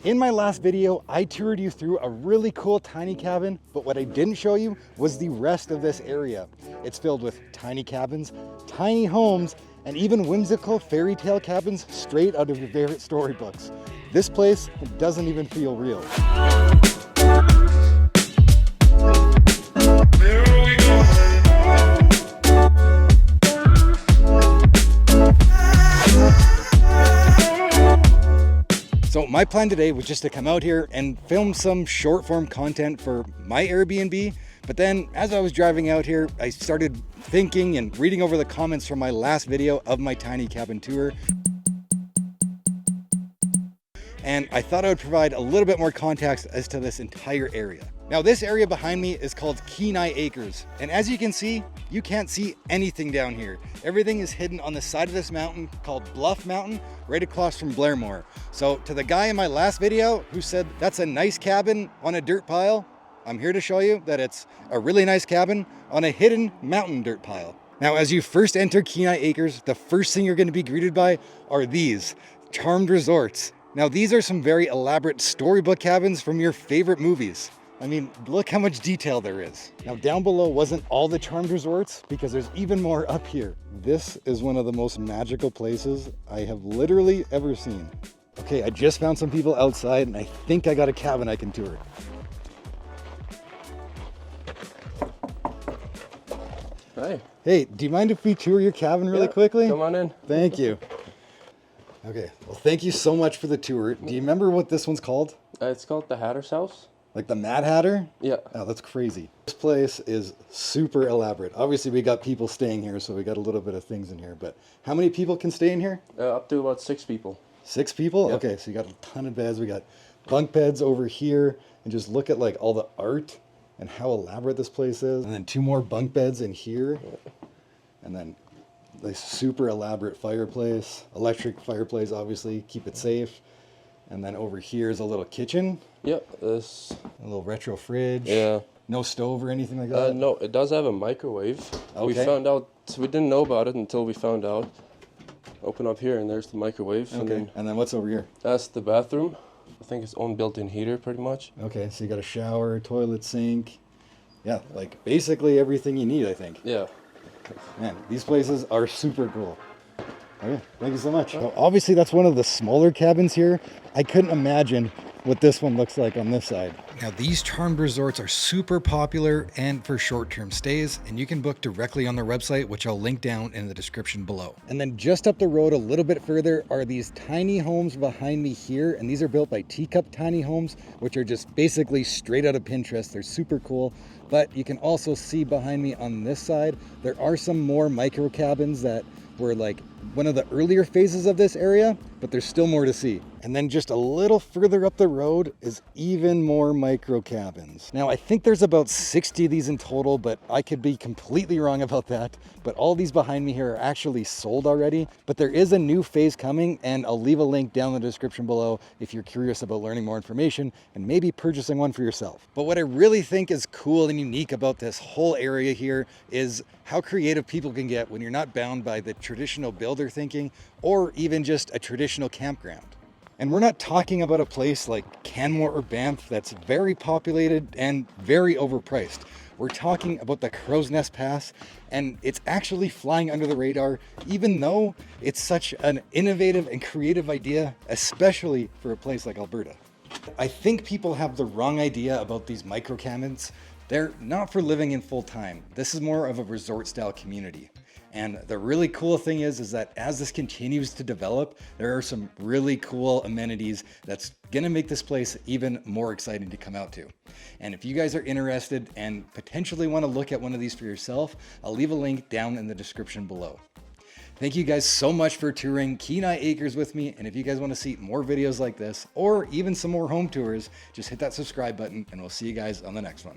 In my last video, I toured you through a really cool tiny cabin, but what I didn't show you was the rest of this area. It's filled with tiny cabins, tiny homes, and even whimsical fairy tale cabins straight out of your favorite storybooks. This place doesn't even feel real. So my plan today was just to come out here and film some short form content for my Airbnb. But then as I was driving out here, I started thinking and reading over the comments from my last video of my tiny cabin tour. And I thought I would provide a little bit more context as to this entire area. Now this area behind me is called Kenai Acres. And as you can see, you can't see anything down here. Everything is hidden on the side of this mountain called Bluff Mountain, right across from Blairmore. So to the guy in my last video who said that's a nice cabin on a dirt pile, I'm here to show you that it's a really nice cabin on a hidden mountain dirt pile. Now, as you first enter Kenai Acres, the first thing you're going to be greeted by are these charmed resorts. Now, these are some very elaborate storybook cabins from your favorite movies. I mean, look how much detail there is. Now, down below wasn't all the charmed resorts because there's even more up here. This is one of the most magical places I have literally ever seen. Okay, I just found some people outside and I think I got a cabin I can tour. Hi. Hey, do you mind if we tour your cabin really quickly? Come on in. Thank you. Okay, well, thank you so much for the tour. Do you remember what this one's called? It's called the Hatter's House. Like the Mad Hatter? Yeah. Oh, that's crazy. This place is super elaborate. Obviously, we got people staying here, so we got a little bit of things in here. But how many people can stay in here? Up to about 6 people. 6 people? Yep. Okay, so you got a ton of beds. We got bunk beds over here. And just look at like all the art and how elaborate this place is. And then 2 more bunk beds in here. And then this super elaborate fireplace. Electric fireplace, obviously. Keep it safe. And then over here is a little kitchen. Yep, this. A little retro fridge. Yeah. No stove or anything like that? No, it does have a microwave. Okay. We found out, we didn't know about it until we found out. Open up here and there's the microwave. Okay, and then what's over here? That's the bathroom. I think it's own built-in heater pretty much. Okay, so you got a shower, toilet, sink. Yeah, like basically everything you need, I think. Yeah. Man, these places are super cool. Okay, thank you so much. So obviously that's one of the smaller cabins here. I couldn't imagine what this one looks like on this side. Now these charmed resorts are super popular and for short-term stays, and you can book directly on their website, which I'll link down in the description below. And then just up the road a little bit further are these tiny homes behind me here, and these are built by Teacup Tiny Homes, which are just basically straight out of Pinterest. They're super cool. But you can also see behind me on this side, there are some more micro cabins that were like one of the earlier phases of this area, but there's still more to see. And then just a little further up the road is even more micro cabins. Now I think there's about 60 of these in total, but I could be completely wrong about that. But all these behind me here are actually sold already, but there is a new phase coming, and I'll leave a link down in the description below if you're curious about learning more information and maybe purchasing one for yourself. But what I really think is cool and unique about this whole area here is how creative people can get when you're not bound by the traditional builder thinking or even just a traditional campground. And we're not talking about a place like Canmore or Banff that's very populated and very overpriced. We're talking about the Crow's Nest Pass, and it's actually flying under the radar, even though it's such an innovative and creative idea, especially for a place like Alberta. I think people have the wrong idea about these micro cabins. They're not for living in full time. This is more of a resort style community. And the really cool thing is that as this continues to develop, there are some really cool amenities that's gonna make this place even more exciting to come out to. And if you guys are interested and potentially wanna look at one of these for yourself, I'll leave a link down in the description below. Thank you guys so much for touring Kenai Acres with me. And if you guys wanna see more videos like this, or even some more home tours, just hit that subscribe button and we'll see you guys on the next one.